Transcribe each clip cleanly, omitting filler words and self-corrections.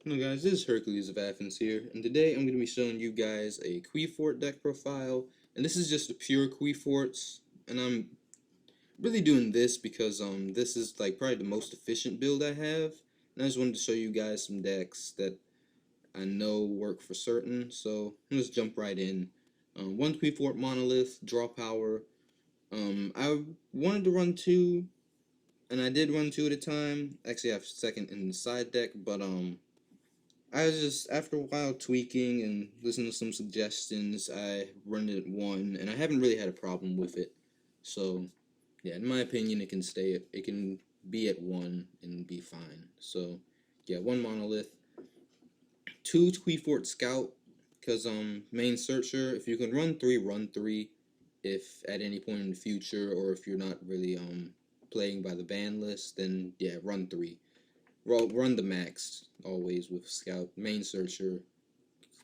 Hello guys, this is Hercules of Athens here, and today I'm going to be showing you guys a Qliphort deck profile, and this is just a pure Qliphorts, and I'm really doing this because this is like probably the most efficient build I have, and I just wanted to show you guys some decks that I know work for certain, so let's jump right in. One Qliphort Monolith, draw power. I wanted to run two, and I did run two at a time. Actually, I have second in the side deck, but I was just, after a while tweaking and listening to some suggestions, I run it at one, and I haven't really had a problem with it. So, yeah, in my opinion, it can be at one and be fine. So, yeah, one monolith, two Qliphort Scout, because main searcher, if you can run three, run three. If at any point in the future, or if you're not really playing by the ban list, then yeah, run three. Run the max always with Scout, main searcher,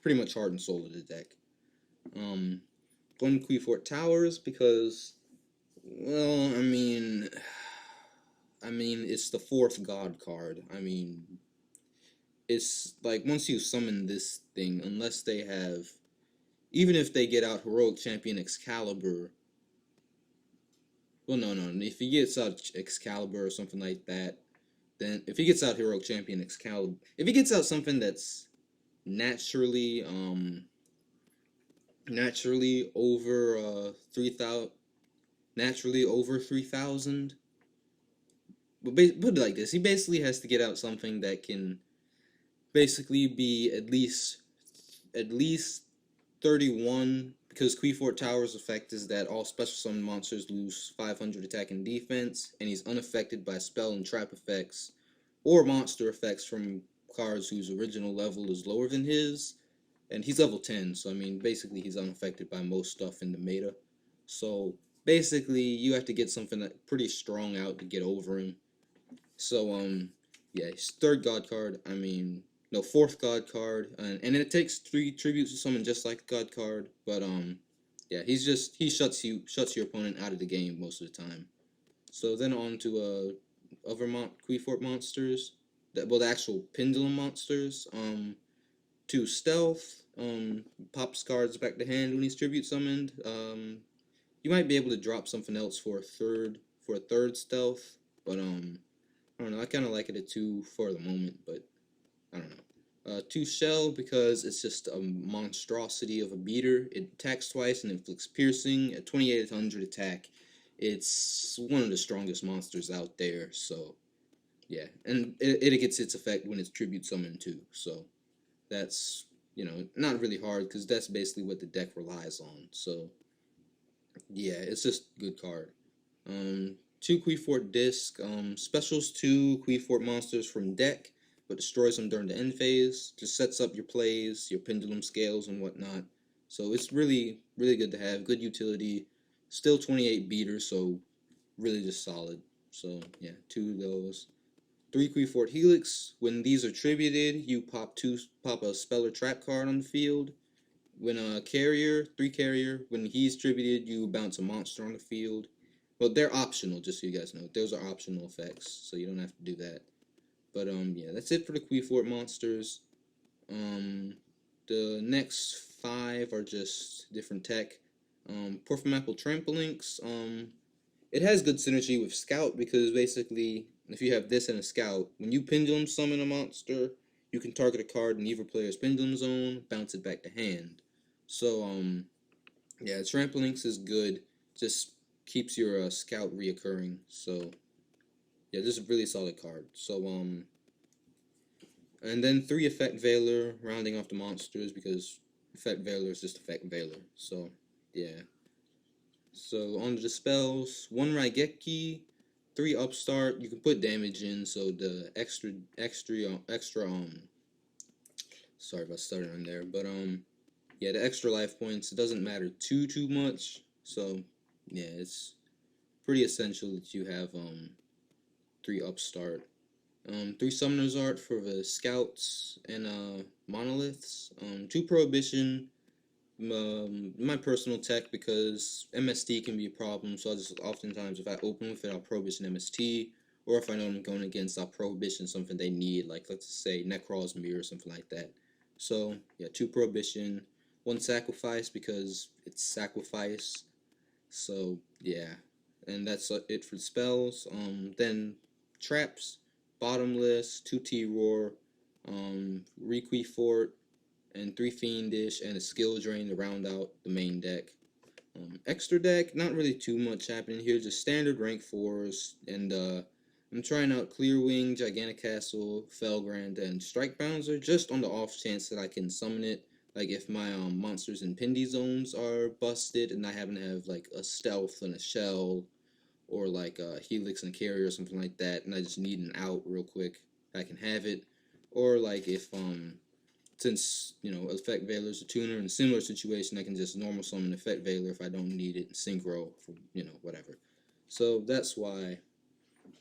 pretty much heart and soul of the deck. One Qliphort Towers because, well, it's the fourth God card. It's like once you summon this thing, unless they have, even if they get out Heroic Champion Excalibur. Well, no. If he gets out Excalibur or something like that, then if he gets out Heroic Champion Excalibur, if he gets out something that's naturally naturally over 3,000, naturally over 3,000. But put it like this: he basically has to get out something that can basically be at least 31, because Qliphort Tower's effect is that all special summon monsters lose 500 attack and defense, and he's unaffected by spell and trap effects or monster effects from cards whose original level is lower than his. And he's level 10, so I mean, basically he's unaffected by most stuff in the meta. So basically, you have to get something that pretty strong out to get over him. So yeah, his third god card. No, fourth god card, and it takes 3 tributes to summon just like god card. But yeah, he shuts your opponent out of the game most of the time. So then on to other Qliphort monsters. The actual pendulum monsters. Two stealth. Pops cards back to hand when he's tribute summoned. You might be able to drop something else for a third stealth, but I don't know. I kind of like it at two for the moment, but I don't know. Two shell because it's just a monstrosity of a beater. It attacks twice and inflicts piercing at 2,800 attack. It's one of the strongest monsters out there. So yeah, and it gets its effect when it's tribute summoned too. So that's, not really hard because that's basically what the deck relies on. So yeah, it's just a good card. Two Qliphort Disc. Specials two Qliphort monsters from deck, but destroys them during the end phase. Just sets up your plays, your pendulum scales, and whatnot. So it's really, really good to have. Good utility. Still 28 beaters, so really just solid. So yeah, two of those. Three Qliphort Helix. When these are tributed, you pop a spell or trap card on the field. When a three carrier, when he's tributed, you bounce a monster on the field. Well, they're optional, just so you guys know. Those are optional effects, so you don't have to do that. But yeah, that's it for the Qliphort monsters. The next 5 are just different tech. Porphyromantle Trampolinx. It has good synergy with Scout because basically, if you have this and a Scout, when you pendulum summon a monster, you can target a card in either player's pendulum zone, bounce it back to hand. So yeah, Trampolinx is good. Just keeps your Scout reoccurring. So yeah, this is a really solid card. So and then 3 Effect Veiler, rounding off the monsters because Effect Veiler is just Effect Veiler. So yeah. So on to the spells, 1 Raigeki, 3 Upstart. You can put damage in, so the extra sorry if I stuttered on there, but yeah, the extra life points, it doesn't matter too much. So yeah, it's pretty essential that you have 3 Upstart. 3 Summoner's Art for the Scouts and Monoliths. 2 Prohibition. My personal tech, because MST can be a problem, so I just oftentimes, if I open with it, I'll Prohibition MST, or if I know I'm going against Prohibition, something they need, like let's say Necraw's Mirror or something like that. So yeah, 2 Prohibition, 1 Sacrifice because it's Sacrifice. So yeah, and that's it for spells. Then traps, Bottomless, 2 T-Roar, Qliphort, and 3 Fiendish, and a skill drain to round out the main deck. Extra deck, not really too much happening here, just standard rank 4s, and I'm trying out Clearwing, Gigantic Castle, Felgrand, and Strike Bouncer, just on the off chance that I can summon it. Like if my monsters in Pindy zones are busted and I happen to have like a Stealth and a Shell, or like a Helix and a Carrier or something like that, and I just need an out real quick, I can have it. Or like if since, you know, Effect Veiler's a tuner in a similar situation, I can just normal summon Effect Veiler if I don't need it, Synchro, for, you know, whatever. So that's why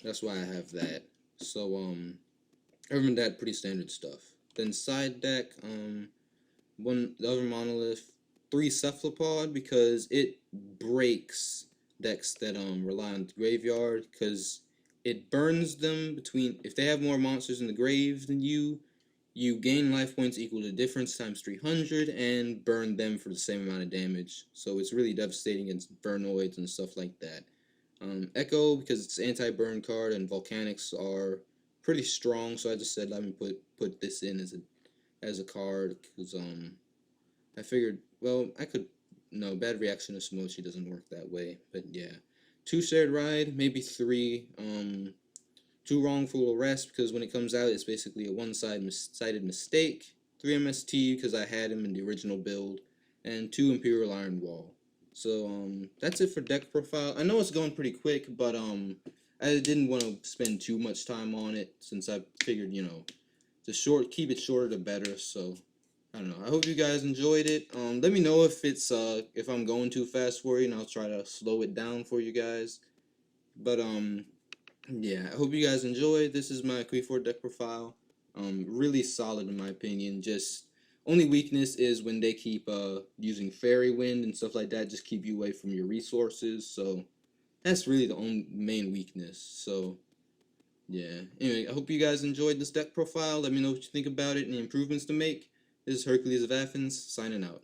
I have that. So, other than that, pretty standard stuff. Then side deck, the other monolith, 3 Cephalopod, because it breaks decks that rely on the graveyard, because it burns them between, if they have more monsters in the grave than you gain life points equal to difference times 300 and burn them for the same amount of damage. So it's really devastating against burnoids and stuff like that. Echo, because it's anti-burn card, and Volcanics are pretty strong, so I just said let me put this in as a card, because I figured, well, I could, no, Bad Reaction to Smoshi doesn't work that way, but yeah. 2 Shared Ride, maybe 3, 2 Wrongful Arrest, because when it comes out, it's basically a one-sided mistake. 3 MST, because I had him in the original build. And 2 Imperial Iron Wall. So, that's it for deck profile. I know it's going pretty quick, but, I didn't want to spend too much time on it, since I figured, you know, keep it shorter the better, so, I don't know. I hope you guys enjoyed it. Let me know if it's, if I'm going too fast for you, and I'll try to slow it down for you guys. But, yeah, I hope you guys enjoyed. This is my Qliphort deck profile. Really solid in my opinion. Just only weakness is when they keep using Fairy Wind and stuff like that. Just keep you away from your resources. So that's really the only main weakness. So yeah. Anyway, I hope you guys enjoyed this deck profile. Let me know what you think about it and the improvements to make. This is Hercules of Athens signing out.